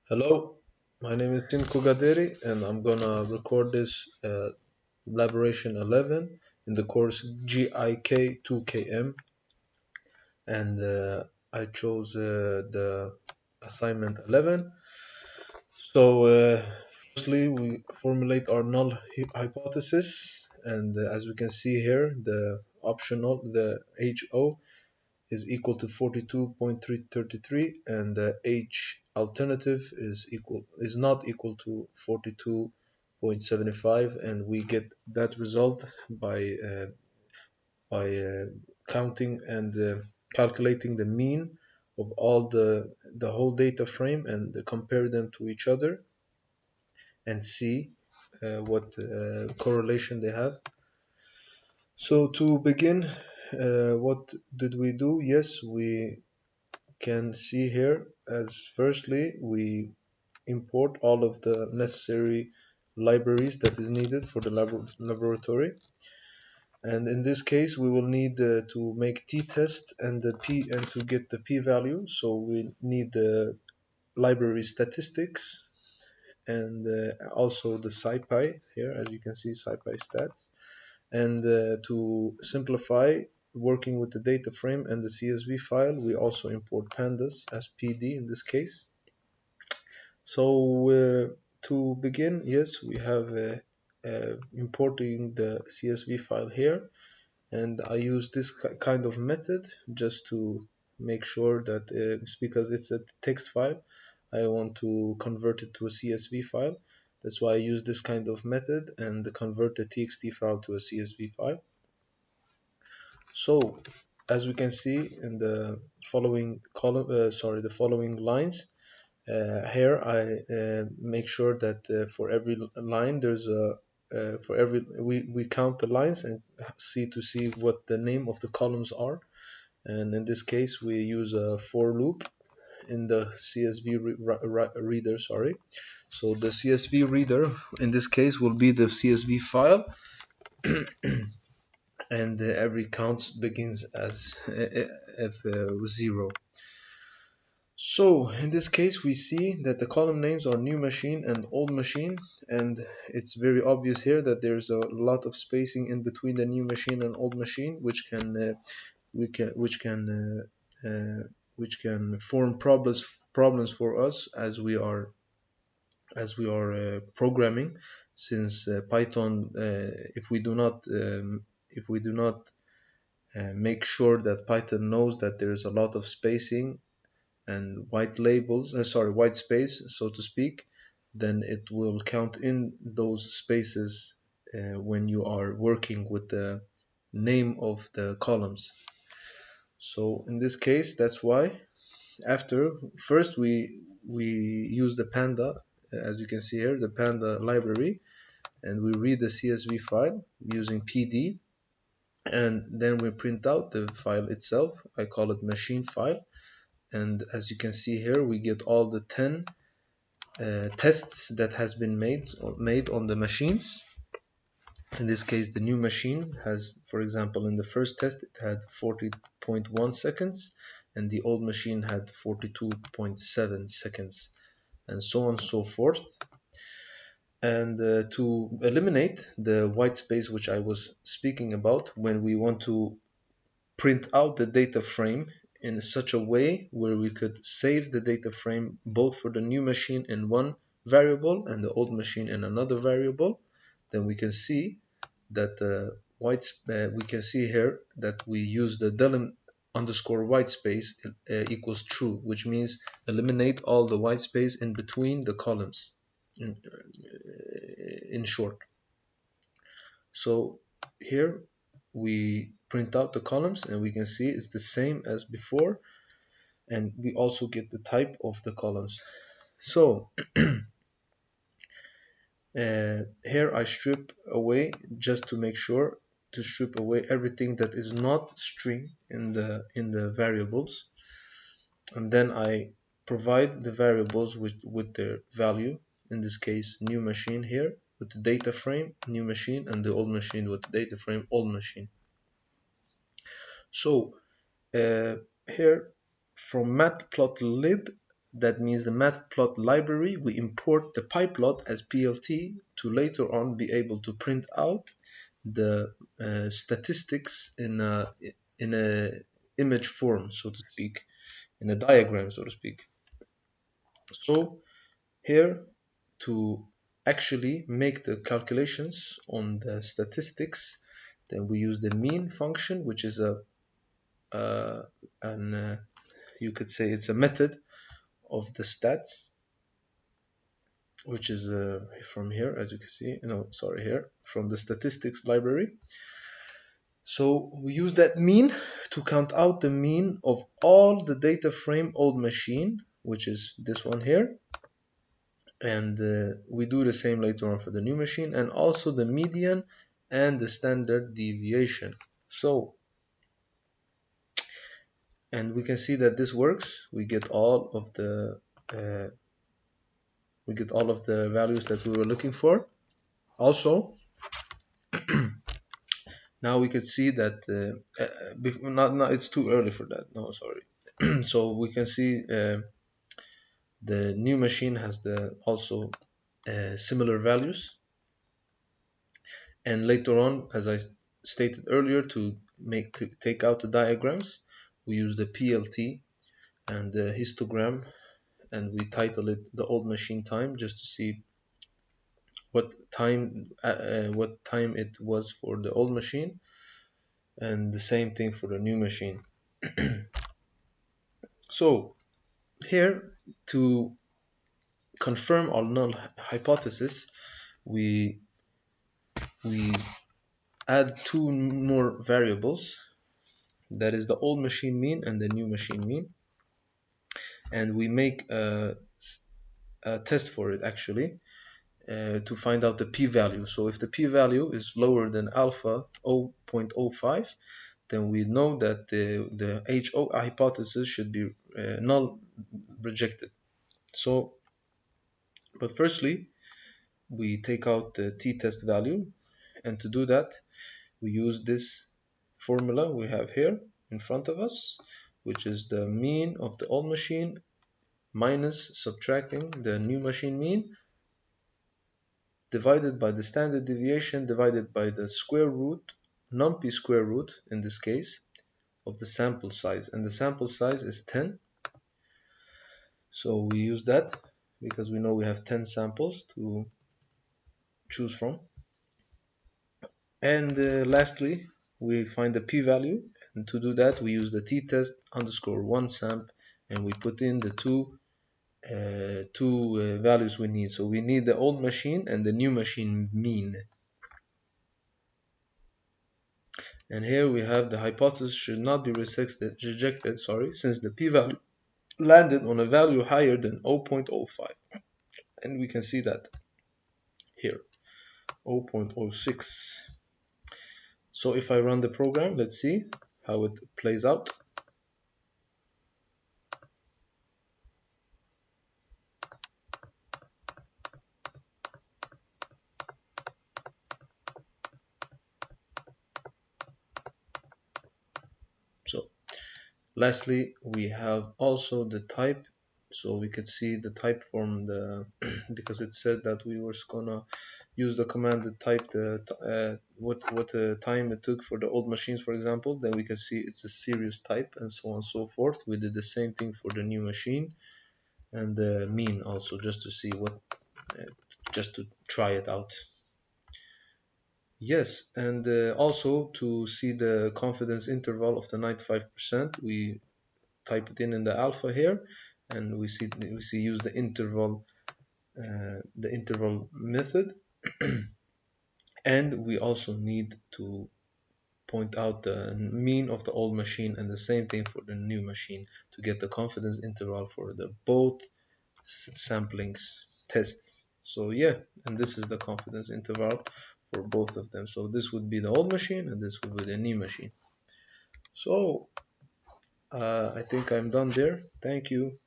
Hello, my name is Tinku Gaderi and I'm gonna record this elaboration 11 in the course GIK2KM, and I chose the assignment 11. So firstly we formulate our null hypothesis, and as we can see here the HO is equal to 42.333 and the H alternative is not equal to 42.75, and we get that result by counting and calculating the mean of all the whole data frame and compare them to each other and see what correlation they have. So to begin, what did we do? Yes, we can see here as firstly we import all of the necessary libraries that is needed for the laboratory, and in this case we will need to make t-test and to get the p-value, so we need the library statistics and also the scipy here, as you can see, scipy stats, and to simplify working with the data frame and the CSV file, we also import pandas as PD in this case. So to begin, yes, we have importing the CSV file here, and I use this kind of method just to make sure that it's because it's a text file, I want to convert it to a CSV file. That's why I use this kind of method and convert the TXT file to a CSV file. So as we can see in the following column, the following lines, here I make sure that for every line there's a for every we count the lines and see what the name of the columns are, and in this case we use a for loop in the CSV reader. So the CSV reader in this case will be the CSV file, and every count begins as zero. So in this case we see that the column names are new machine and old machine, and it's very obvious here that there's a lot of spacing in between the new machine and old machine, which can form problems for us as we are programming, since Python, if we do not make sure that Python knows that there is a lot of spacing and white space, so to speak, then it will count in those spaces when you are working with the name of the columns. So in this case, that's why after first we use the panda, as you can see here, the panda library, and we read the CSV file using PD, and then we print out the file itself. I call it machine file, and as you can see here we get all the 10 tests that has been made on the machines. In this case the new machine has, for example, in the first test it had 40.1 seconds and the old machine had 42.7 seconds, and so on and so forth. And to eliminate the white space which I was speaking about, when we want to print out the data frame in such a way where we could save the data frame both for the new machine in one variable and the old machine in another variable, then we can see that we can see here that we use the del underscore white space equals true, which means eliminate all the white space in between the columns, in short. So here we print out the columns and we can see it's the same as before, and we also get the type of the columns. So here I strip away, just to make sure to strip away everything that is not string in the variables, and then I provide the variables with their value, in this case new machine here with the data frame new machine and the old machine with the data frame old machine. So here from matplotlib, that means the matplot library, we import the pyplot as PLT to later on be able to print out the statistics in a image form, so to speak, in a diagram, so to speak. So here, to actually make the calculations on the statistics, then we use the mean function, which is you could say it's a method of the stats, which is from here, as you can see. No, sorry, here from the statistics library. So we use that mean to count out the mean of all the data frame old machine, which is this one here. And we do the same later on for the new machine, and also the median and the standard deviation. So, and we can see that this works. We get all of the values that we were looking for. Also, now we can see that it's too early for that. No, sorry. So we can see the new machine has also similar values, and later on, as I stated earlier, to take out the diagrams, we use the PLT and the histogram, and we title it the old machine time, just to see what time it was for the old machine, and the same thing for the new machine. So here, to confirm our null hypothesis, we add two more variables, that is the old machine mean and the new machine mean, and we make a test for it actually, to find out the p-value. So if the p-value is lower than alpha 0.05, then we know that the HO hypothesis should be null, rejected. So, but firstly, we take out the t-test value, and to do that, we use this formula we have here in front of us, which is the mean of the old machine minus subtracting the new machine mean, divided by the standard deviation, divided by the square root, numpy square root in this case, of the sample size, and the sample size is 10. So we use that because we know we have 10 samples to choose from. And lastly, we find the p-value, and to do that we use the t-test underscore 1samp, and we put in the two values we need. So we need the old machine and the new machine mean. And here we have the hypothesis should not be rejected, since the p-value landed on a value higher than 0.05. And we can see that here, 0.06. So if I run the program, let's see how it plays out. So lastly, we have also the type. So we could see the type from the because it said that we were gonna use the command that type what time it took for the old machines, for example. Then we can see it's a series type, and so on and so forth. We did the same thing for the new machine, and the mean also, just to see what just to try it out. Yes, and also to see the confidence interval of the 95%, we type it in the alpha here, and we see use the interval method. And we also need to point out the mean of the old machine, and the same thing for the new machine, to get the confidence interval for the both samplings tests. So yeah, and this is the confidence interval for both of them. So this would be the old machine, and this would be the new machine. So I think I'm done there. Thank you.